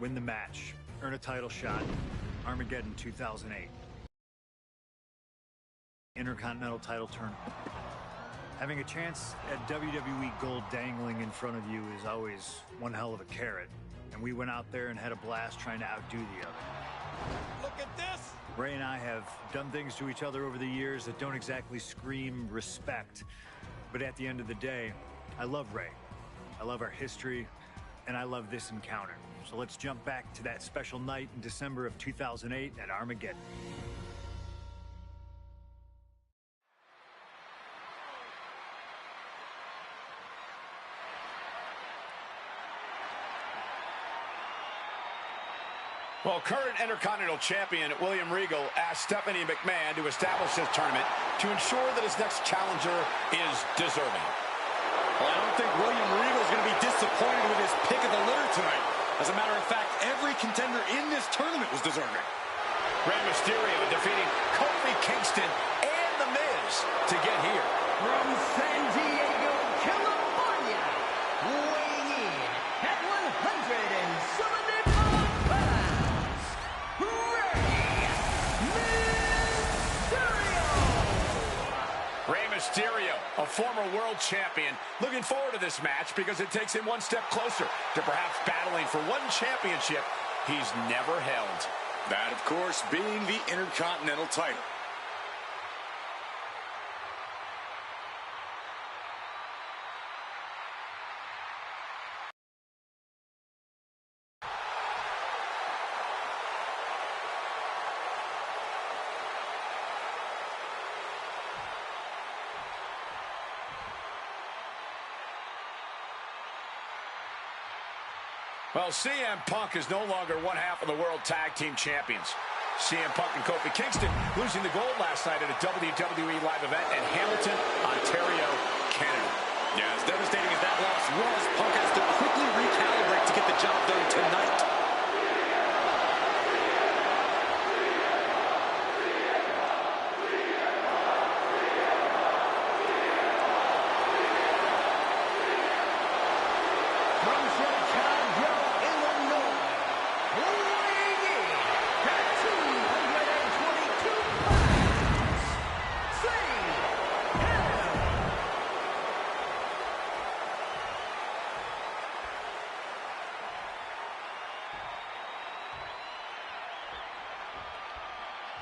win the match, earn a title shot, Armageddon 2008. Intercontinental title tournament. Having a chance at WWE Gold dangling in front of you is always one hell of a carrot. And we went out there and had a blast trying to outdo the other. Look at this! Ray and I have done things to each other over the years that don't exactly scream respect. But at the end of the day, I love Ray. I love our history, and I love this encounter. So let's jump back to that special night in December of 2008 at Armageddon. Well, current Intercontinental Champion William Regal asked Stephanie McMahon to establish this tournament to ensure that his next challenger is deserving. Well, I don't think William Regal is going to be disappointed with his pick of the litter tonight. As a matter of fact, every contender in this tournament was deserving. Rey Mysterio defeating Kofi Kingston and The Miz to get here. From San Diego, California, weighing in at 175 pounds, Rey Mysterio, a former world champion, looking forward to this match because it takes him one step closer to perhaps battling for one championship he's never held. That, of course, being the Intercontinental title. Well, CM Punk is no longer one half of the World Tag Team Champions. CM Punk and Kofi Kingston losing the gold last night at a WWE live event in Hamilton, Ontario, Canada. Yeah, as devastating as that loss was, Punk has to quickly recalibrate to get the job done tonight.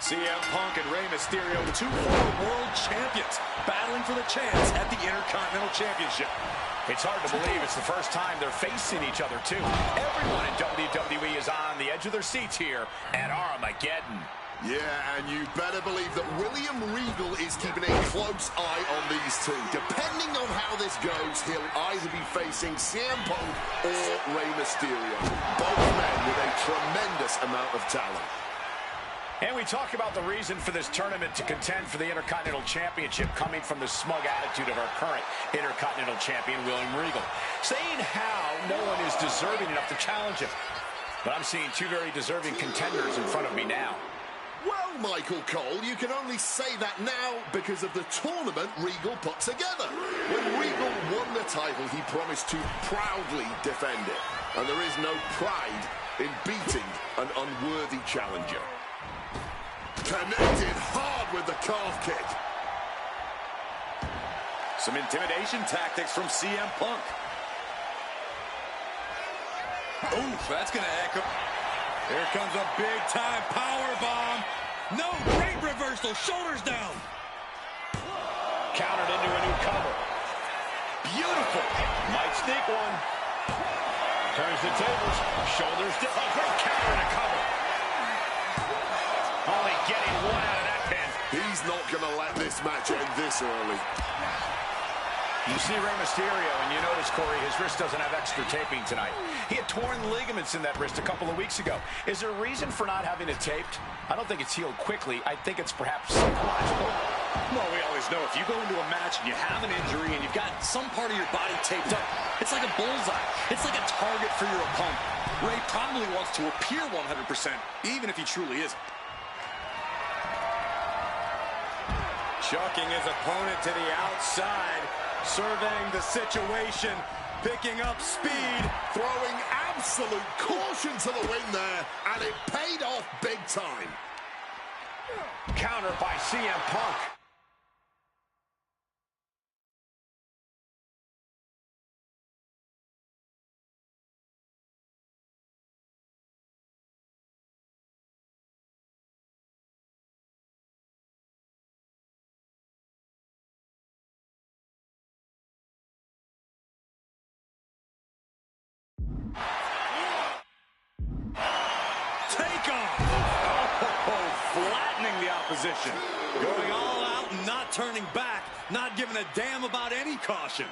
CM Punk and Rey Mysterio, two former world champions, battling for the chance at the Intercontinental Championship. It's hard to believe it's the first time they're facing each other, too. Everyone in WWE is on the edge of their seats here at Armageddon. Yeah, and you better believe that William Regal is keeping a close eye on these two. Depending on how this goes, he'll either be facing CM Punk or Rey Mysterio. Both men with a tremendous amount of talent. And we talk about the reason for this tournament to contend for the Intercontinental Championship coming from the smug attitude of our current Intercontinental Champion, William Regal, saying how no one is deserving enough to challenge him. But I'm seeing two very deserving contenders in front of me now. Well, Michael Cole, you can only say that now because of the tournament Regal put together. When Regal won the title, he promised to proudly defend it. And there is no pride in beating an unworthy challenger. Connected hard with the calf kick. Some intimidation tactics from CM Punk. Oof, that's going to echo. Here comes a big-time power bomb. No, great reversal. Shoulders down. Countered into a new cover. Beautiful. Might sneak one. Turns the tables. Shoulders down. A great counter and a cover. Only getting one out of that pin. He's not going to let this match end this early. You see Rey Mysterio, and you notice, Corey, his wrist doesn't have extra taping tonight. He had torn ligaments in that wrist a couple of weeks ago. Is there a reason for not having it taped? I don't think it's healed quickly. I think it's perhaps psychological. Well, we always know if you go into a match and you have an injury and you've got some part of your body taped up, it's like a bullseye. It's like a target for your opponent. Ray probably wants to appear 100%, even if he truly isn't. Chucking his opponent to the outside, surveying the situation, picking up speed, throwing Absolute caution to the win there, and it paid off big time. Counter by CM Punk. Flattening the opposition. Going all out and not turning back. Not giving a damn about any caution.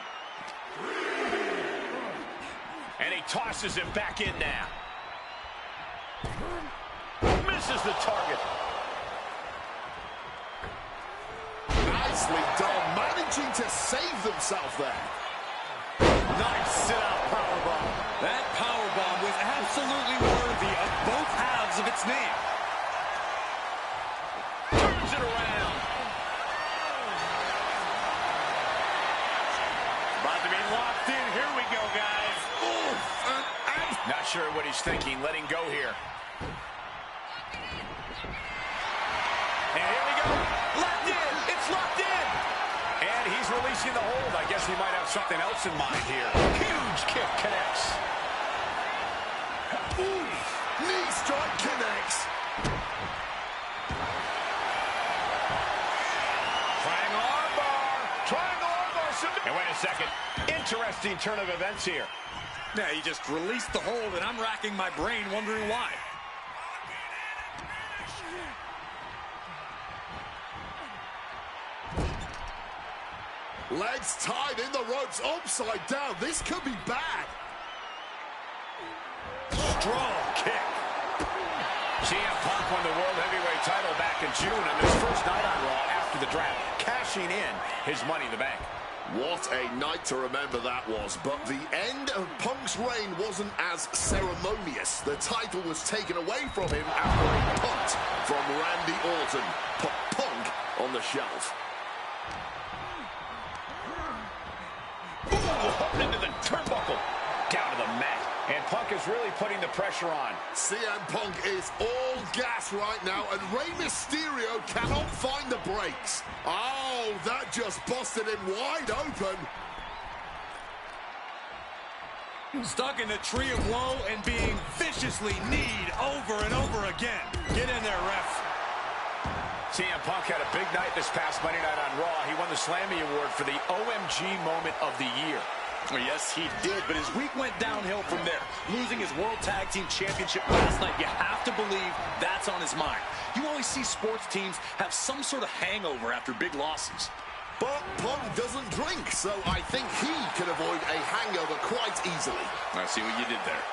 And he tosses him back in now. Misses the target. Nicely done, managing to save themselves there. Nice sit-out powerbomb. That powerbomb was absolutely worthy of both halves of its name. Turns it around. About to be locked in. Here we go, guys. Oof, Not sure what he's thinking. Letting go here. And here we go. Locked in. It's locked in. And he's releasing the hold. I guess he might have something else in mind here. Huge kick connects. Ooh, knee strike connects. Triangle armbar. Triangle armbar. And wait a second. Interesting turn of events here. Yeah, he just released the hold, and I'm racking my brain wondering why. Legs tied in the ropes, upside down. This could be bad. Strong kick. CM Punk won the World Heavyweight title back in June on his first night on Raw after the draft, cashing in his Money in the Bank. What a night to remember that was, but the end of Punk's reign wasn't as ceremonious. The title was taken away from him after a punt from Randy Orton. Put Punk on the shelf. Ooh, into the turnbuckle. Down to the mat. And Punk is really putting the pressure on. CM Punk is all gas right now, and Rey Mysterio cannot find the brakes. Oh, that just busted him wide open. Stuck in the tree of woe and being viciously kneed over and over again. Get in there, ref. CM Punk had a big night this past Monday night on Raw. He won the Slammy Award for the OMG Moment of the Year. Well, yes, he did, but his week went downhill from there. Losing his World Tag Team Championship last night, you have to believe that's on his mind. You always see sports teams have some sort of hangover after big losses. But Punk doesn't drink, so I think he can avoid a hangover quite easily. I see what you did there.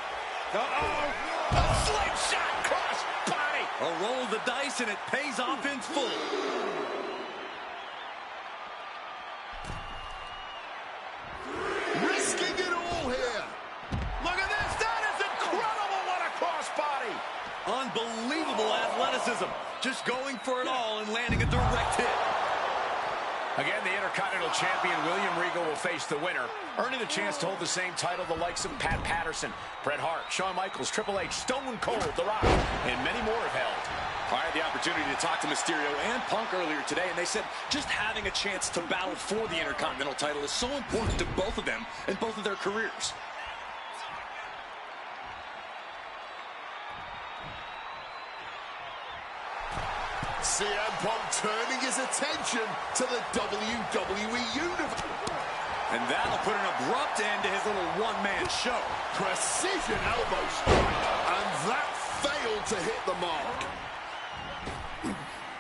Uh-oh! A slingshot cross body! A roll of the dice, and it pays off in full. Risking it all here. Look at this! That is incredible! What a crossbody! Unbelievable athleticism. Just going for it all and landing a direct hit. Again, the Intercontinental Champion William Regal will face the winner, earning the chance to hold the same title the likes of Pat Patterson, Bret Hart, Shawn Michaels, Triple H, Stone Cold, The Rock, and many more have held. I had the opportunity to talk to Mysterio and Punk earlier today, and they said just having a chance to battle for the Intercontinental title is so important to both of them and both of their careers. CM Punk turning his attention to the WWE Universe. And that'll put an abrupt end to his little one-man show. Precision elbow strike, and that failed to hit the mark.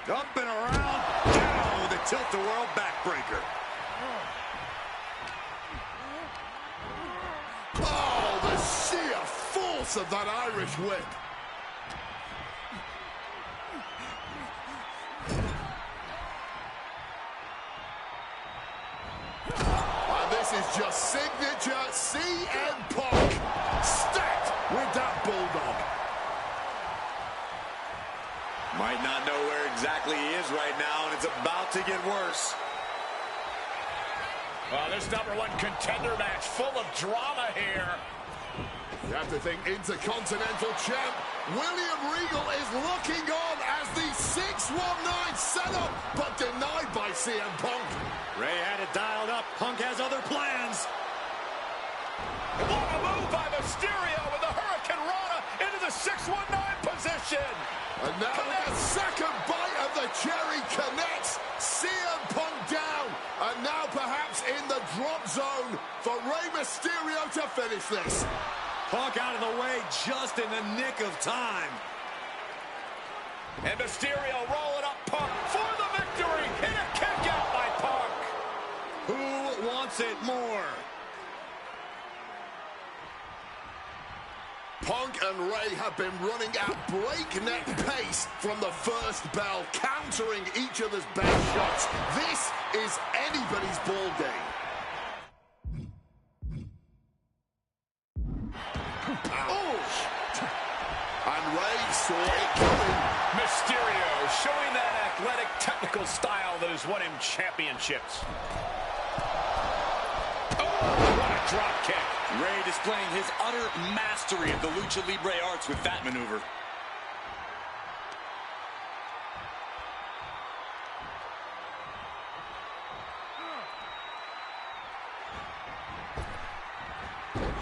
Up and around, down with a tilt-the-world backbreaker. Oh, the sheer force of that Irish whip. And this is just signature CM Punk, stacked with that bulldog. Might not know where exactly he is right now, and it's about to get worse. Well, this #1 contender match full of drama here. You have to think Intercontinental Champ William Regal is looking on as the 619 setup, but denied by CM Punk. Ray had it dialed up. Punk has other plans. What a move by Mysterio with the Hurricane Rana into the 619 position. And now the second bite of the cherry connects. CM Punk down. And now perhaps in the drop zone for Rey Mysterio to finish this. Punk out of the way just in the nick of time. And Mysterio rolling up Punk for the victory. And a kick out by Punk. Who wants it more? Punk and Ray have been running at breakneck pace from the first bell, countering each other's best shots. This is anybody's ball game. Ouch! And Ray saw it coming. Mysterio showing that athletic, technical style that has won him championships. Oh, what a drop kick. Ray displaying his utter mastery of the Lucha Libre arts with that maneuver.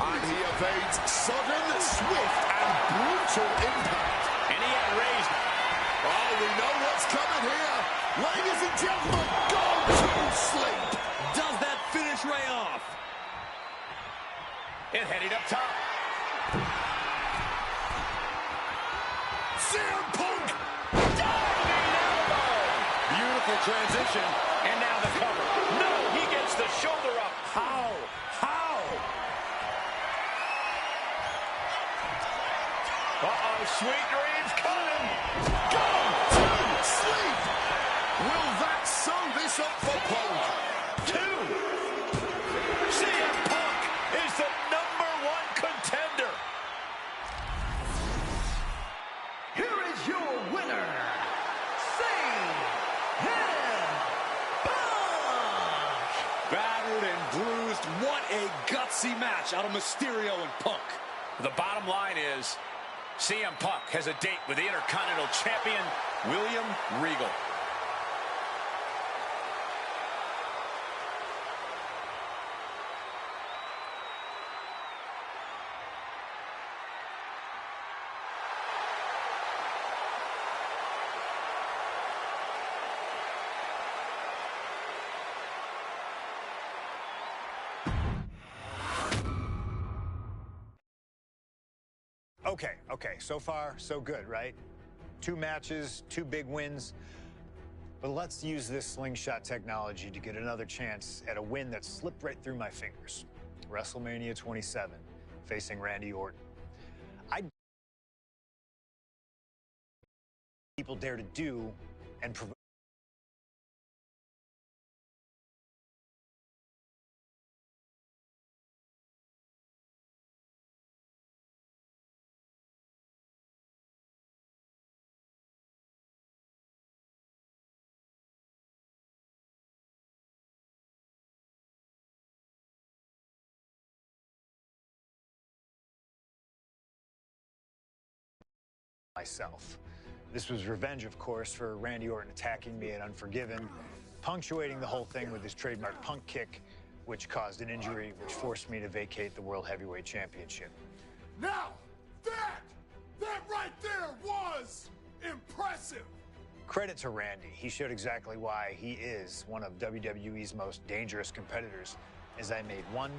And he evades sudden, swift, and brutal impact. And he had raised. Oh, we know what's coming here. Ladies and gentlemen, go to sleep. Does that finish Ray off? And heading up top. CM Punk! Diving elbow! Beautiful transition. And now the cover. No, he gets the shoulder up. How? How? Uh-oh, sweet dreams coming. Go to sleep. Will that sew this up for Punk? Two. CM Punk is the #1 contender. Here is your winner, CM Punk! Battered and bruised. What a gutsy match out of Mysterio and Punk. The bottom line is CM Punk has a date with the Intercontinental Champion, William Regal. Okay, so far, so good, right? 2 matches, 2 big wins. But let's use this slingshot technology to get another chance at a win that slipped right through my fingers. WrestleMania 27, facing Randy Orton. People dare to do and provide. Myself. This was revenge, of course, for Randy Orton attacking me at Unforgiven, punctuating the whole thing with his trademark Punk kick, which caused an injury, which forced me to vacate the World Heavyweight Championship. Now, that right there was impressive. Credit to Randy. He showed exactly why he is one of WWE's most dangerous competitors, as I made one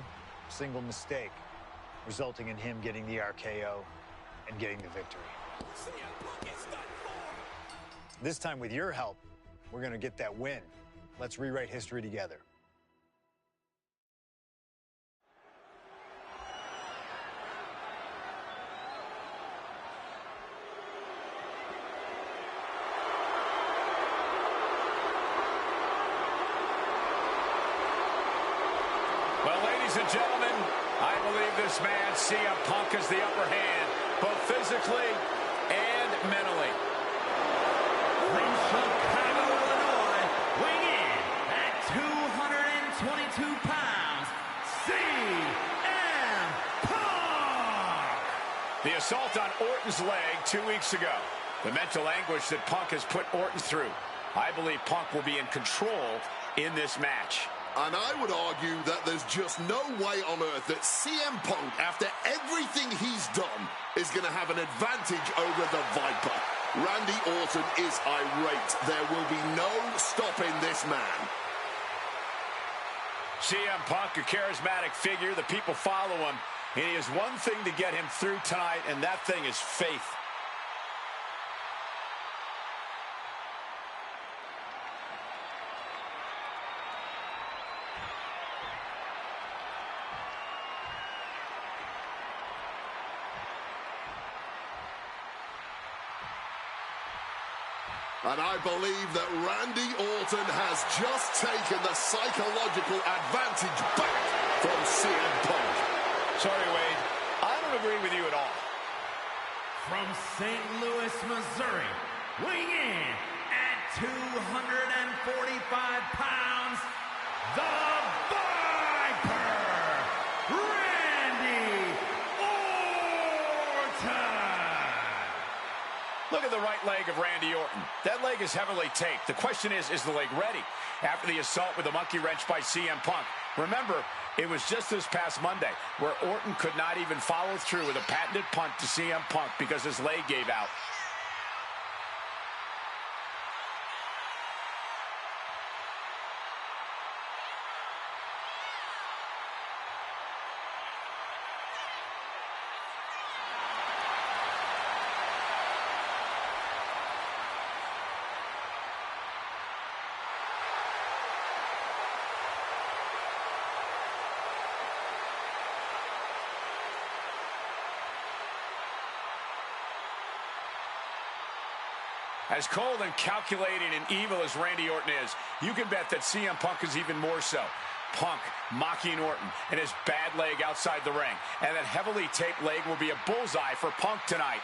single mistake, resulting in him getting the RKO and getting the victory. This time, with your help, we're going to get that win. Let's rewrite history together. Well, ladies and gentlemen, I believe this man, CM Punk, has the upper hand, both physically and mentally. From Chicago, Illinois, weighing in at 222 pounds, CM Punk! The assault on Orton's leg 2 weeks ago. The mental anguish that Punk has put Orton through. I believe Punk will be in control in this match. And I would argue that there's just no way on earth that CM Punk, after everything he's done, is going to have an advantage over the Viper. Randy Orton is irate. There will be no stopping this man. CM Punk, a charismatic figure. The people follow him. And he has one thing to get him through tonight, and that thing is faith. And I believe that Randy Orton has just taken the psychological advantage back from CM Punk. Sorry, Wade. I don't agree with you at all. From St. Louis, Missouri, weighing in at 245 pounds, the Viper, Randy Orton. Look at the right leg of Randy Orton. That leg is heavily taped. The question is the leg ready? After the assault with a monkey wrench by CM Punk. Remember, it was just this past Monday where Orton could not even follow through with a patented punt to CM Punk because his leg gave out. As cold and calculating and evil as Randy Orton is, you can bet that CM Punk is even more so. Punk mocking Orton and his bad leg outside the ring. And that heavily taped leg will be a bullseye for Punk tonight.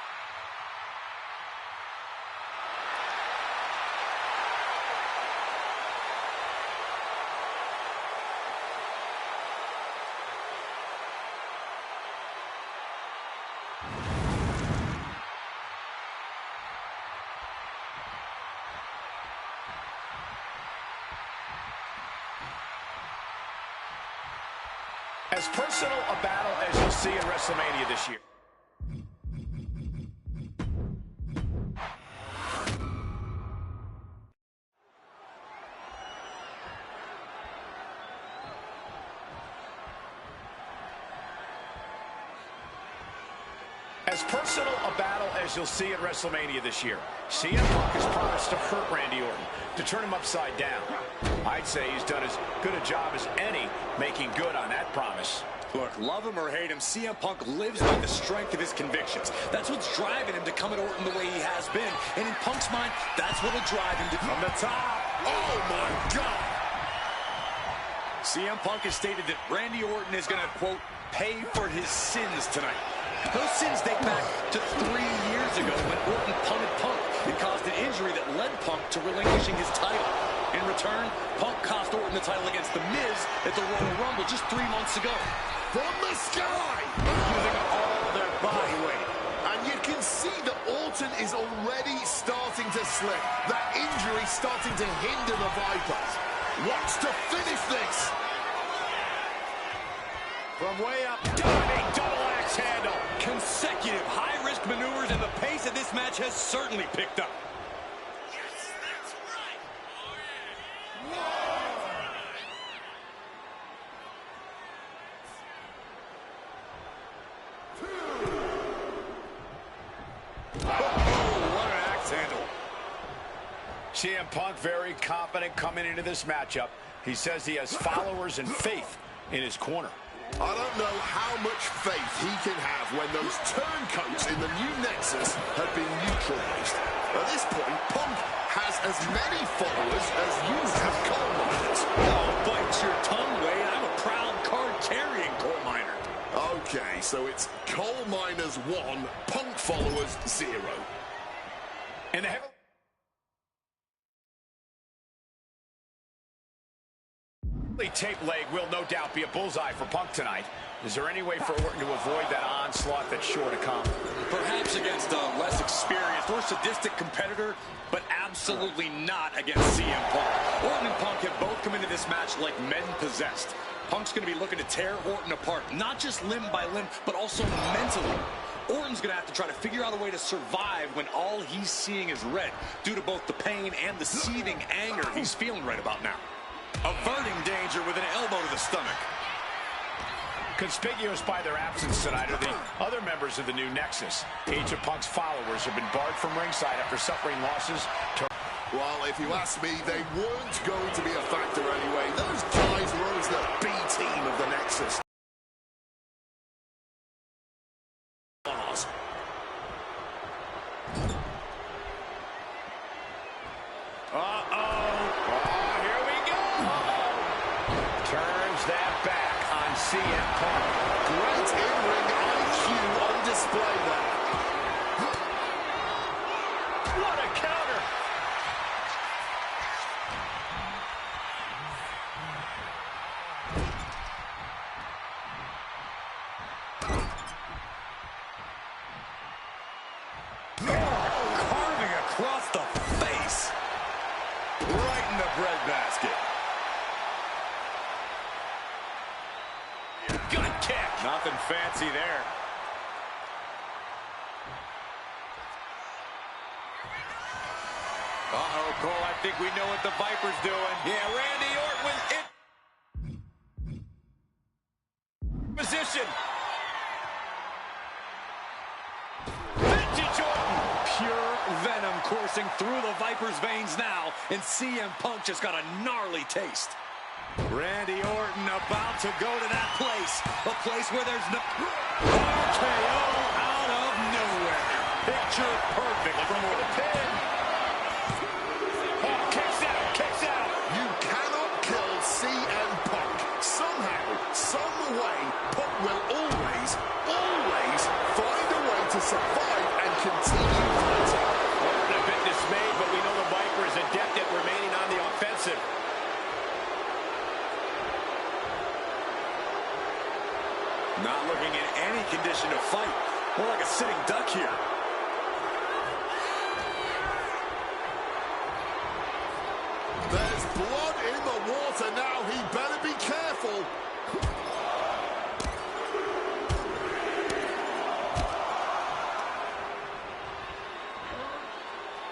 As personal a battle as you'll see in WrestleMania this year. As personal a battle as you'll see at WrestleMania this year. CM Punk has promised to hurt Randy Orton, to turn him upside down. I'd say he's done as good a job as any making good on that promise. Look, love him or hate him, CM Punk lives by the strength of his convictions. That's what's driving him to come at Orton the way he has been. And in Punk's mind, that's what'll drive him to from the top. Oh, my God. CM Punk has stated that Randy Orton is going to, quote, pay for his sins tonight. Those sins date back to 3 years ago when Orton punted Punk and caused an injury that led Punk to relinquishing his title. In return, Punk cost Orton the title against The Miz at the Royal Rumble just 3 months ago. From the sky! Using all their body weight. And you can see that Orton is already starting to slip. That injury starting to hinder the Vipers. Wants to finish this. From way up, diving double axe handle. Consecutive high-risk maneuvers, and the pace of this match has certainly picked up. Yes, that's right. Oh, what an axe handle. CM Punk very confident coming into this matchup. He says he has followers and faith in his corner. I don't know how much faith he can have when those turncoats in the new Nexus have been neutralized. At this point, Punk has as many followers as you have coal miners. Oh, bite your tongue, Wade. I'm a proud card-carrying coal miner. Okay, so it's coal miners 1, Punk followers 0. And the heavy taped leg will no doubt be a bullseye for Punk tonight. Is there any way for Orton to avoid that onslaught that's sure to come? Perhaps against a less experienced or sadistic competitor, but absolutely not against CM Punk. Orton and Punk have both come into this match like men possessed. Punk's going to be looking to tear Orton apart, not just limb by limb, but also mentally. Orton's going to have to try to figure out a way to survive when all he's seeing is red, due to both the pain and the seething anger he's feeling right about now. Averting danger with an elbow to the stomach. Conspicuous by their absence tonight are the other members of the new Nexus. Each of Punk's followers have been barred from ringside after suffering losses to... Well, if you ask me, they weren't going to be a factor anyway. Those guys were always the B team of the Nexus. Here we go. Turns that back on CM Punk. Great in-ring IQ on display there. What a counter. Carving across the face. Right in the breadbasket. Gut kick. Nothing fancy there. Uh-oh, Cole, I think we know what the Viper's doing. Yeah, Randy Orton with it. Position. Vintage Orton. Pure venom coursing through the Viper's veins now, and CM Punk just got a gnarly taste. Randy Orton about to go to that place, a place where there's no... RKO out of nowhere. Picture perfect from the pin. Oh, kicks out, kicks out. You cannot kill CM Punk. Somehow, some way, Punk will always find a way to survive and continue fighting. Orton a bit dismayed, but we know the Viper is adept at remaining on the offensive. Not looking in any condition to fight. More like a sitting duck here. There's blood in the water now. He better be careful.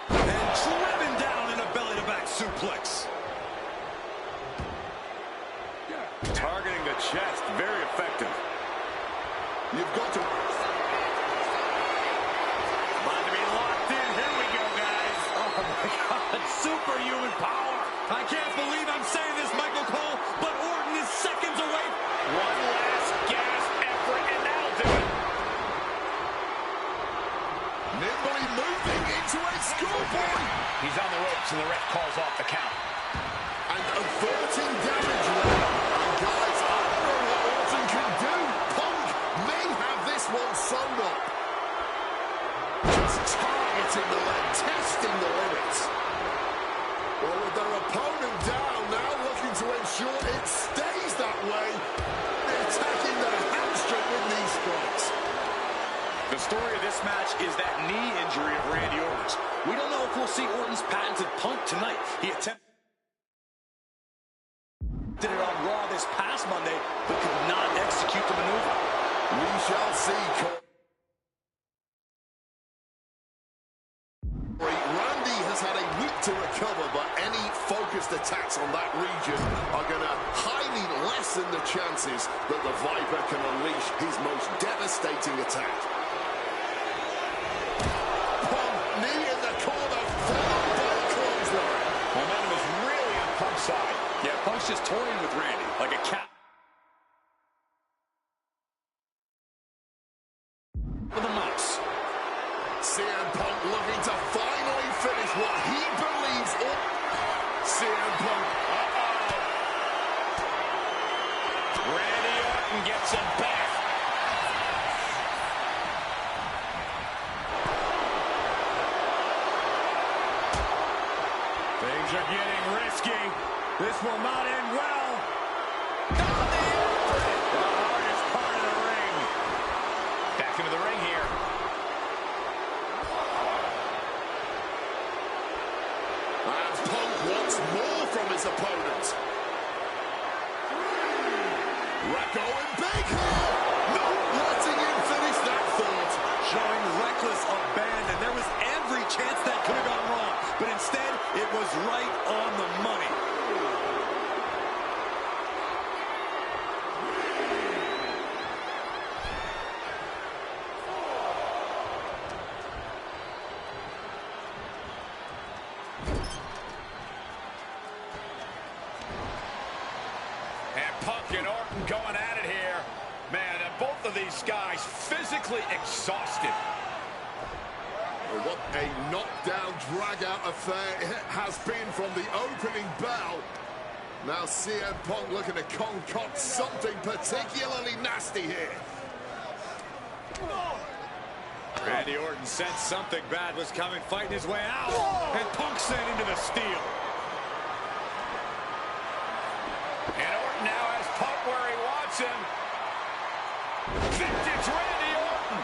And driven down in a belly-to-back suplex. Targeting the chest. Very effective. You've got to... About to be locked in. Here we go, guys. Oh, my God. Superhuman power. I can't believe I'm saying this, Michael Cole, but Orton is seconds away. One last gasp effort, and that'll do it. Nimbly moving into a schoolboy. He's on the ropes, and the ref calls off the count. And averting damage there. And guys, I don't know what Orton can do. Punk may have this one sewn up. Just targeting the leg, testing the limits. Well, with their opponent down, now looking to ensure it stays that way. They're attacking their hamstring with knee strikes. The story of this match is that knee injury of Randy Orton's. We don't know if we'll see Orton's patented Punk tonight. He attempted it on Raw this past Monday, but could not execute the maneuver. We shall see. Randy has had a week to recover, but any focused attacks on that region are going to highly lessen the chances that the Viper can unleash his most devastating attack. Punk, knee in the corner, followed by a clothesline. Momentum is really on Punk's side. Yeah, Punk's just toying with Randy like a cat. For the mouse. CM Punk looking to finally finish what he believes. CM Punk. Randy Orton gets him back. Things are getting risky. This will not end well. The hardest part of wants more from his opponent. Going big here. Not letting him finish that thought. Showing reckless abandon. There was every chance that could have gone wrong, but instead, it was right on the money. And Punk and Orton going at it here. Man, both of these guys physically exhausted. What a knockdown, drag-out affair it has been from the opening bell. Now CM Punk looking to concoct something particularly nasty here. Randy Orton sensed something bad was coming, fighting his way out. And Punk sent into the steel. And Orton now has Punk where he wants him. Vintage Randy Orton.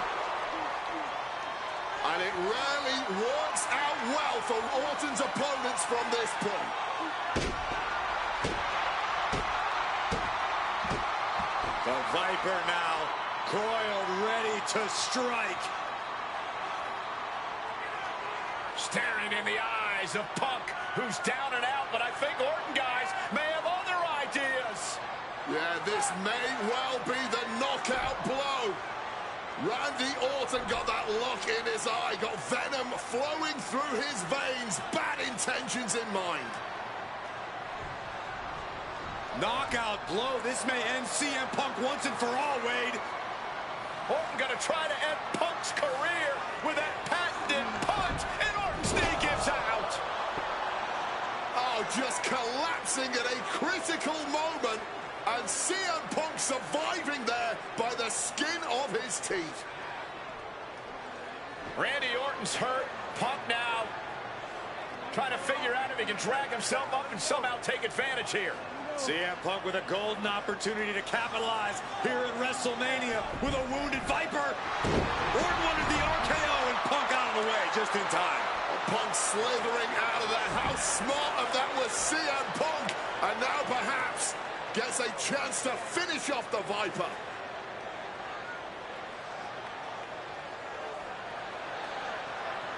And it rarely works out well for Orton's opponents from this point. The Viper now coiled, ready to strike. Staring in the eyes of Punk, who's down and out, but I think Orton, guys, may have other ideas. Yeah, this may well be the knockout blow. Randy Orton got that look in his eye, got venom flowing through his veins, bad intentions in mind. Knockout blow. This may end CM Punk once and for all, Wade. Orton gonna try to end Punk's career with that patented punch, and Orton's knee gives out. Oh, just collapsing at a critical moment, and CM Punk surviving there by the skin of his teeth. Randy Orton's hurt. Punk now trying to figure out if he can drag himself up and somehow take advantage here. CM Punk with a golden opportunity to capitalize here at WrestleMania with a wounded Viper. Orton wanted the RKO and Punk out of the way just in time. Punk slithering out of there. How smart of that was CM Punk. And now perhaps gets a chance to finish off the Viper.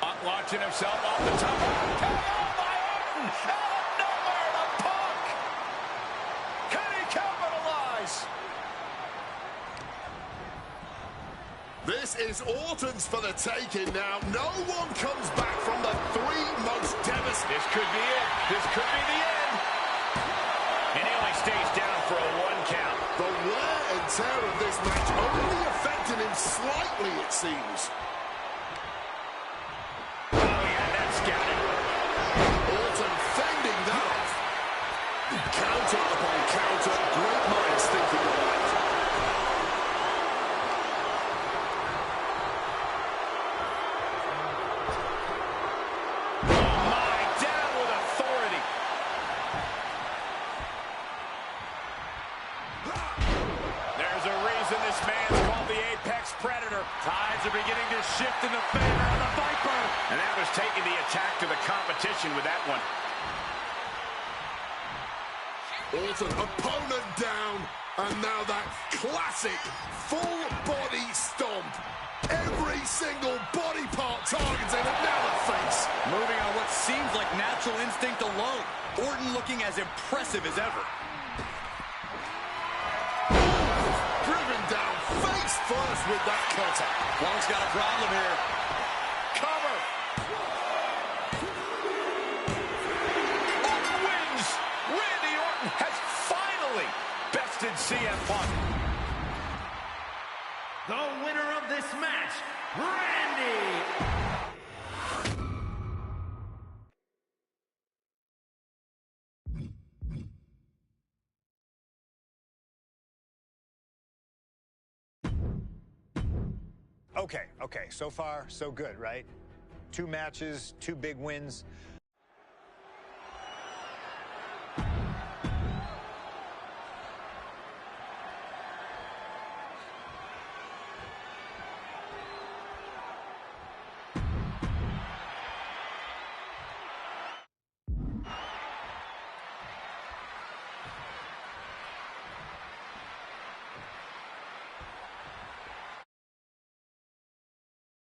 Punk launching himself off the top. KO by Orton! Out of nowhere to Punk! Can he capitalize? This is Orton's for the taking now. No one comes back from the three most devastating. This could be it. This could be the end. And he only stays down for a 1 count. The wear and tear of this match only affected him slightly, it seems. Oh, yeah, that's scouted. Orton fending that off. Counter upon counter. Great minds thinking alike. Oh, my, down with authority. There's a reason this man's called the Apex Predator. Tides are beginning to shift in the favor of the Viper. And that was taking the attack to the competition with that one. Orton, opponent down, and now that classic full body stomp. Every single body part targeted, and now the face. Moving on what seems like natural instinct alone. Orton looking as impressive as ever. Driven down face first with that cutter. Punk's got a problem here. Cover. Orton wins. Randy Orton has finally bested CM Punk. The winner of this match, Randy. Okay, so far, so good, right? 2 matches, 2 big wins.